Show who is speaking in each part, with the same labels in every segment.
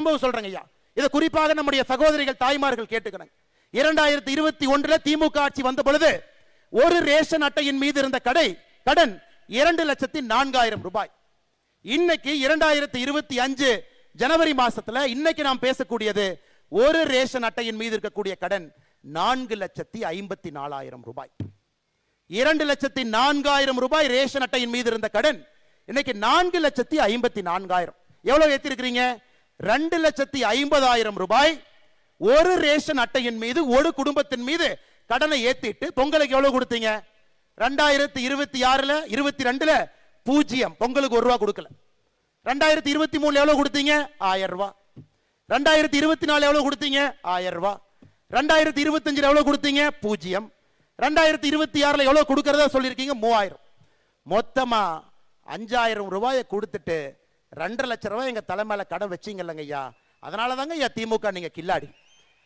Speaker 1: திரும்பவும் சொல்றேங்க ஐயா, இதை குறிப்பாக நம்முடைய சகோதரிகள் தாய்மார்கள் கேட்டுக்கிறாங்க. 2021 திமுக ஆட்சி வந்த பொழுது ஒரு ரேஷன் அட்டையின் மீது இருந்த கடன் 2,04,000 ரூபாய். இன்னைக்கு 2025 ஜனவரி மாசத்துல இன்னைக்கு நாம் பேசக்கூடியது ஒரு ரேஷன் அட்டையின் மீது இருக்கக்கூடிய கடன் 4,54,000 ரூபாய். 2,04,000 ரூபாய் ரேஷன் அட்டையின் மீது இருந்த கடன் இன்னைக்கு 4,54,000. எவ்வளவு ஏத்திருக்கிறீங்க? 2,50,000 ரூபாய் ஒரு ரேஷன் அட்டையின் மீது ஒரு குடும்பத்தின் மீது கடனை ஏத்திட்டு பொங்கலுக்கு எவ்வளவு கொடுத்தீங்க? 2026 22 0 பொங்கலுக்கு 1 ரூபா கொடுக்கல. 2023 எவ்வளவு கொடுத்தீங்க? 1000 ரூபாய். 2024 எவ்வளவு கொடுத்தீங்க? 1000 ரூபாய். 2025 எவ்வளவு கொடுத்தீங்க? 0. 2026 எவ்வளவு கொடுக்கறதா சொல்லியிருக்கீங்க? 3000. மொத்தமா 5000 ரூபாயை கொடுத்துட்டு 2.5 லட்சம் ரூபாய் எங்க தலைமையில கடன் வச்சீங்கல்லங்க ஐயா. அதனால தாங்க ஐயா திமுக நீங்க கில்லாடி.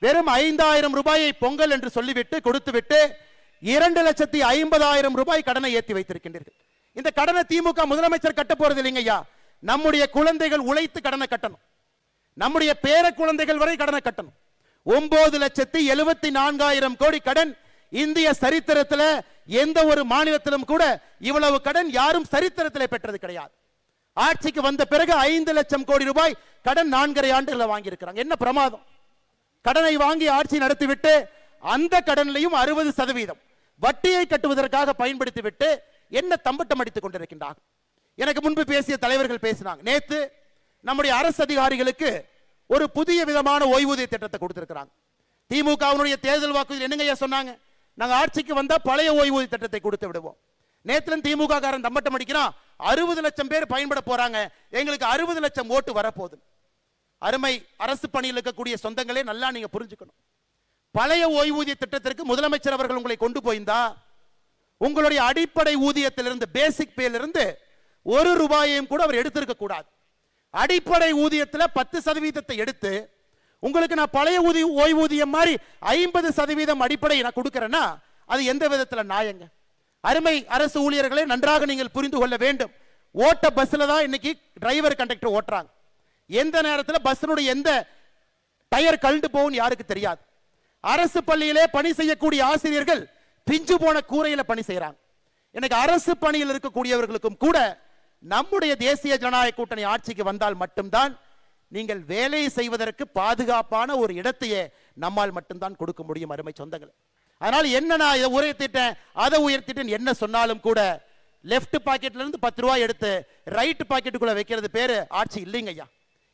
Speaker 1: வெறும் 5000 ரூபாயை பொங்கல் என்று சொல்லிவிட்டு கொடுத்து விட்டு 2,50,000 ரூபாய் கடனை ஏற்றி வைத்திருக்கின்றீர்கள். இந்த கடனை திமுக முதலமைச்சர் கட்ட போறது இல்லைங்க ஐயா. நம்முடைய குழந்தைகள் உழைத்து கடனை கட்டணும். நம்முடைய பேர குழந்தைகள் வரை கடனை கட்டணும். 9,74,000 கோடி கடன். இந்திய சரித்திரத்தில் எந்த ஒரு மாநிலத்திலும் கூட இவ்வளவு கடன் யாரும் சரித்திரத்தில் பெற்றது கிடையாது. ஆட்சிக்கு வந்த பிறகு 5 லட்சம் கோடி ரூபாய் கடன் 4.5 ஆண்டுகளை வாங்கி இருக்கிறாங்க. என்ன பிரமாதம்! கடனை வாங்கி ஆட்சி நடத்திவிட்டு அந்த கடனிலையும் 60% வட்டியை கட்டுவதற்காக பயன்படுத்திவிட்டு என்ன தம்பட்டம் அடித்துக் கொண்டிருக்கின்றார். எனக்கு முன்பு பேசிய தலைவர்கள் பேசினாங்க. நேத்து நம்முடைய அரசு அதிகாரிகளுக்கு ஒரு புதிய விதமான ஓய்வூதிய திட்டத்தை கொடுத்திருக்கிறாங்க. திமுகவினுடைய தேர்தல் வாக்குறுதியில் என்னங்க சொன்னாங்க? நாங்க ஆட்சிக்கு வந்தா பழைய ஓய்வூதிய திட்டத்தை கொடுத்து விடுவோம். நேத்துல திமுக காரன் தம்பட்டம் அடிக்கிறான். 60 லட்சம் பேர் பயன்பட போறாங்க, எங்களுக்கு 60 லட்சம் ஓட்டு வரப்போகுது. அருமை அரசு பணியில் இருக்கக்கூடிய சொந்தங்களே நல்லா நீங்க புரிஞ்சுக்கணும். பழைய ஓய்வூதிய திட்டத்திற்கு முதலமைச்சர் அவர்கள் உங்களை கொண்டு போயிருந்தா உங்களுடைய அடிப்படை ஊதியத்திலிருந்து பேசிக் பேலிருந்து 1 ரூபாயையும் கூட அவர் எடுத்திருக்க கூடாது. அடிப்படை ஊதியத்தில் 10% எடுத்து உங்களுக்கு நான் பழைய ஓய்வூதியம் மாதிரி 50% அடிப்படை நான் கொடுக்கிறேன்னா அது எந்த விதத்தில் நியாயங்க? அருமை அரசு ஊழியர்களை நன்றாக நீங்கள் புரிந்து கொள்ள வேண்டும். ஓட்ட பஸ்ல தான் இன்னைக்கு டிரைவர் கண்டக்டர் ஓட்டுறாங்க. எந்த நேரத்தில் பஸ்னுடைய எந்த டயர் கழண்டு போகும் யாருக்கு தெரியாது. அரசு பள்ளியிலே பணி செய்யக்கூடிய ஆசிரியர்கள் பிஞ்சு போன கூரையில பணி செய்யறாங்க. எனக்கு அரசு பணியில் இருக்கக்கூடியவர்களுக்கும் கூட நம்முடைய தேசிய ஜனநாயக கூட்டணி ஆட்சிக்கு வந்தால் மட்டும்தான் நீங்கள் வேலை செய்வதற்கு பாதுகாப்பான ஒரு இடத்தையே நம்மால் மட்டும்தான் கொடுக்க முடியும். அருமை சொந்தங்களே, அதனால என்ன நான் இதை உயர்த்திட்டேன் அதை உயர்த்திட்டேன் என்ன சொன்னாலும் கூட லெப்ட் பாக்கெட்ல இருந்து 10 ரூபாய் எடுத்து ரைட் பாக்கெட்டுக்குள்ள வைக்கிறது பேரு ஆட்சி இல்லைங்க ஐயா.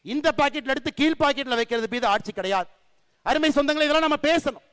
Speaker 1: இந்த பாக்கெட்ல எடுத்து கீழ் பாக்கெட்ல வைக்கிறது பேரு ஆட்சி கிடையாது. அருமை சொந்தங்களை இதெல்லாம் நம்ம பேசணும்.